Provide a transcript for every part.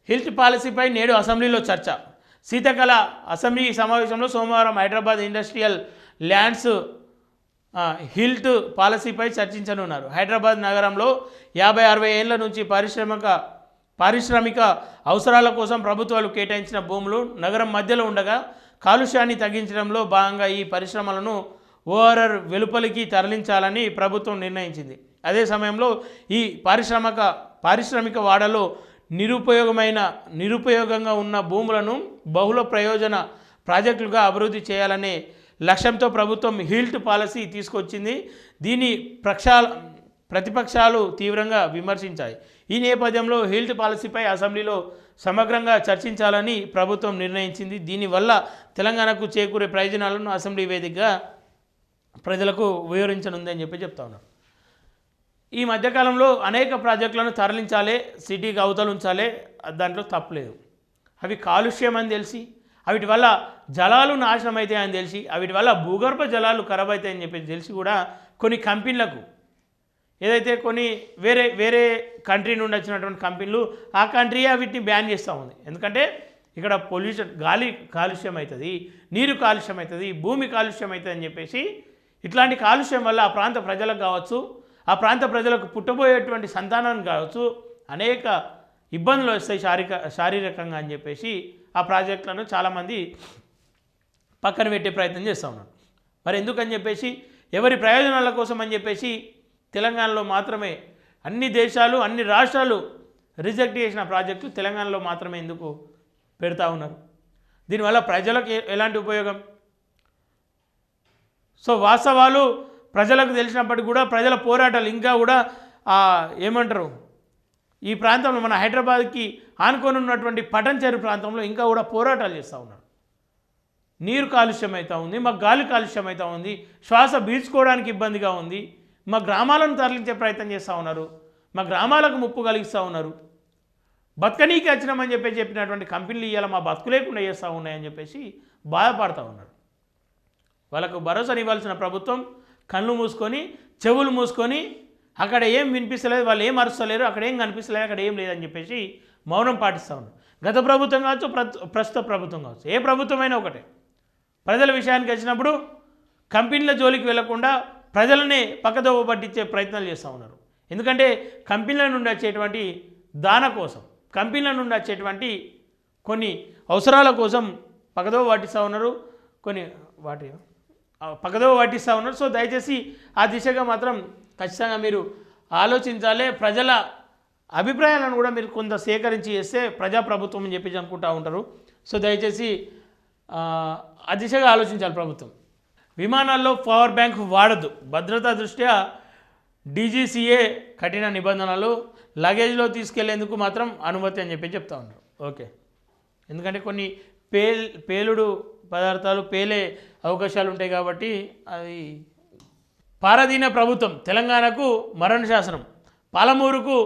HILT పాలసీపై నేడు అసెంబ్లీలో చర్చ. శీతాకాల అసెంబ్లీ సమావేశంలో సోమవారం హైదరాబాద్ ఇండస్ట్రియల్ ల్యాండ్స్ హిల్ట్ పాలసీపై చర్చించనున్నారు. హైదరాబాద్ నగరంలో 50-60 ఏళ్ల నుంచి పారిశ్రామిక అవసరాల కోసం ప్రభుత్వాలు కేటాయించిన భూములు నగరం మధ్యలో ఉండగా కాలుష్యాన్ని తగ్గించడంలో భాగంగా ఈ పరిశ్రమలను ఓఆర్ఆర్ వెలుపలికి తరలించాలని ప్రభుత్వం నిర్ణయించింది. అదే సమయంలో ఈ పారిశ్రామిక వాడలో నిరుపయోగంగా ఉన్న భూములను బహుళ ప్రయోజన ప్రాజెక్టులుగా అభివృద్ధి చేయాలనే లక్ష్యంతో ప్రభుత్వం హిల్ట్ పాలసీ తీసుకొచ్చింది. దీని ప్రతిపక్షాలు తీవ్రంగా విమర్శించాయి. ఈ నేపథ్యంలో హిల్ట్ పాలసీపై అసెంబ్లీలో సమగ్రంగా చర్చించాలని ప్రభుత్వం నిర్ణయించింది. దీనివల్ల తెలంగాణకు చేకూరే ప్రయోజనాలను అసెంబ్లీ వేదికగా ప్రజలకు వివరించనుందని చెప్తా ఉన్నారు. ఈ మధ్యకాలంలో అనేక ప్రాజెక్టులను తరలించాలి, సిటీకి అవతల ఉంచాలి, దాంట్లో తప్పలేదు. అవి కాలుష్యం అని తెలిసి, వీటి వల్ల జలాలు నాశనం అవుతాయని తెలిసి, వీటి వల్ల భూగర్భ జలాలు ఖరాబ్ అవుతాయని చెప్పి తెలిసి కూడా కొన్ని కంపెనీలకు ఏదైతే కొన్ని వేరే కంట్రీ నుండి వచ్చినటువంటి కంపెనీలు ఆ కంట్రీయే వీటిని బ్యాన్ చేస్తూ ఉంది. ఎందుకంటే ఇక్కడ పొల్యూషన్, గాలి కాలుష్యం అవుతుంది, నీరు కాలుష్యం అవుతుంది, భూమి కాలుష్యం అవుతుంది అని చెప్పేసి ఇట్లాంటి కాలుష్యం వల్ల ఆ ప్రాంత ప్రజలకు కావచ్చు, ఆ ప్రాంత ప్రజలకు పుట్టబోయేటువంటి సంతానానికి కావచ్చు అనేక ఇబ్బందులు వస్తాయి శారీరకంగా అని చెప్పేసి ఆ ప్రాజెక్టులను చాలామంది పక్కన పెట్టే ప్రయత్నం చేస్తూ ఉన్నారు. మరి ఎందుకని చెప్పేసి ఎవరి ప్రయోజనాల కోసం అని చెప్పేసి తెలంగాణలో మాత్రమే అన్ని దేశాలు అన్ని రాష్ట్రాలు రిజెక్ట్ చేసిన ప్రాజెక్టులు తెలంగాణలో మాత్రమే ఎందుకు పెడతా ఉన్నారు? దీనివల్ల ప్రజలకు ఎలాంటి ఉపయోగం? సో వాస్తవాలు ప్రజలకు తెలిసినప్పటికీ కూడా ప్రజల పోరాటాలు ఇంకా కూడా ఏమంటారు, ఈ ప్రాంతంలో మన హైదరాబాద్కి ఆనుకొని ఉన్నటువంటి పటంచెరు ప్రాంతంలో ఇంకా కూడా పోరాటాలు చేస్తూ ఉన్నారు. నీరు కాలుష్యం అవుతూ ఉంది, మాకు గాలి కాలుష్యం అవుతూ ఉంది, శ్వాస పీల్చుకోవడానికి ఇబ్బందిగా ఉంది, మా గ్రామాలను తరలించే ప్రయత్నం చేస్తూ ఉన్నారు, మా గ్రామాలకు ముప్పు కలిగిస్తూ ఉన్నారు. బతకనీకి వచ్చినామని చెప్పినటువంటి కంపెనీలు ఇవాళ మా బతుకు లేకుండా చేస్తూ ఉన్నాయని చెప్పేసి బాధపడుతూ ఉన్నారు. వాళ్ళకు భరోసానివ్వాల్సిన ప్రభుత్వం కళ్ళు మూసుకొని చెవులు మూసుకొని అక్కడ ఏం వినిపిస్తలేదు, వాళ్ళు ఏం అరుస్తలేరు, అక్కడ ఏం కనిపిస్తలేదు, అక్కడ ఏం లేదని చెప్పేసి మౌనం పాటిస్తూ ఉన్నారు. గత ప్రభుత్వం కావచ్చు, ప్రస్తుత ప్రభుత్వం కావచ్చు, ఏ ప్రభుత్వమైనా ఒకటే. ప్రజల విషయానికి వచ్చినప్పుడు కంపెనీల జోలికి వెళ్లకుండా ప్రజలనే పక్కదోవ పట్టించే ప్రయత్నాలు చేస్తూ ఉన్నారు. ఎందుకంటే కంపెనీల నుండి వచ్చేటువంటి దాన కోసం, కంపెనీల నుండి వచ్చేటువంటి కొన్ని అవసరాల కోసం పక్కదోవ పట్టిస్తూ ఉన్నారు, పక్కదోవ పట్టిస్తూ ఉన్నారు. సో దయచేసి ఆ దిశగా మాత్రం ఖచ్చితంగా మీరు ఆలోచించాలి. ప్రజల అభిప్రాయాలను కూడా మీరు కొంత సేకరించి చేస్తే ప్రజాప్రభుత్వం అని చెప్పి అనుకుంటూ ఉంటారు. సో దయచేసి ఆ దిశగా ఆలోచించాలి ప్రభుత్వం. విమానాల్లో పవర్ బ్యాంక్ వాడద్దు, భద్రతా దృష్ట్యా డీజీసీఏ కఠిన నిబంధనలు, లగేజ్లో తీసుకెళ్లేందుకు మాత్రం అనుమతి అని చెప్పి చెప్తా ఉన్నారు. ఓకే, ఎందుకంటే కొన్ని పేలుడు పదార్థాలు పేలే అవకాశాలు ఉంటాయి కాబట్టి అది. పారదీన ప్రభుత్వం, తెలంగాణకు మరణ శాసనం, పాలమూరుకు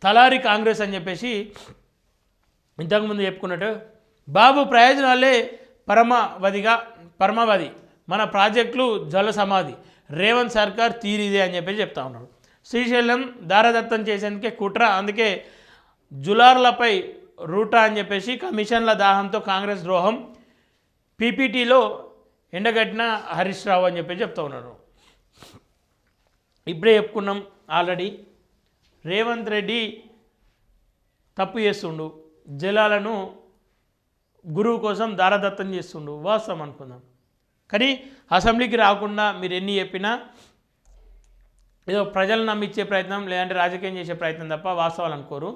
తలారి కాంగ్రెస్ అని చెప్పేసి ఇంతకుముందు చెప్పుకున్నట్టు బాబు ప్రయోజనాలే పరమావధి, మన ప్రాజెక్టులు జల సమాధి, రేవంత్ సర్కార్ తీరిదే అని చెప్పి చెప్తా ఉన్నారు. శ్రీశైలం దారదత్తం చేసేందుకే కుట్ర, అందుకే జులార్లపై రూటా అని చెప్పేసి కమిషన్ల దాహంతో కాంగ్రెస్ ద్రోహం, పీపీటీలో ఎండగట్టిన హరీష్ రావు అని చెప్పి చెప్తా ఉన్నారు. ఇప్పుడే చెప్పుకున్నాం ఆల్రెడీ, రేవంత్ రెడ్డి తప్పు చేస్తుండు, జలాలను గురువు కోసం దారదత్తం చేస్తుండు, వాస్తవం అనుకుందాం. కానీ అసెంబ్లీకి రాకుండా మీరు ఎన్ని చెప్పినా ఏదో ప్రజలను నమ్మించే ప్రయత్నం లేదంటే రాజకీయం చేసే ప్రయత్నం తప్ప వాస్తవాలు అనుకోరు.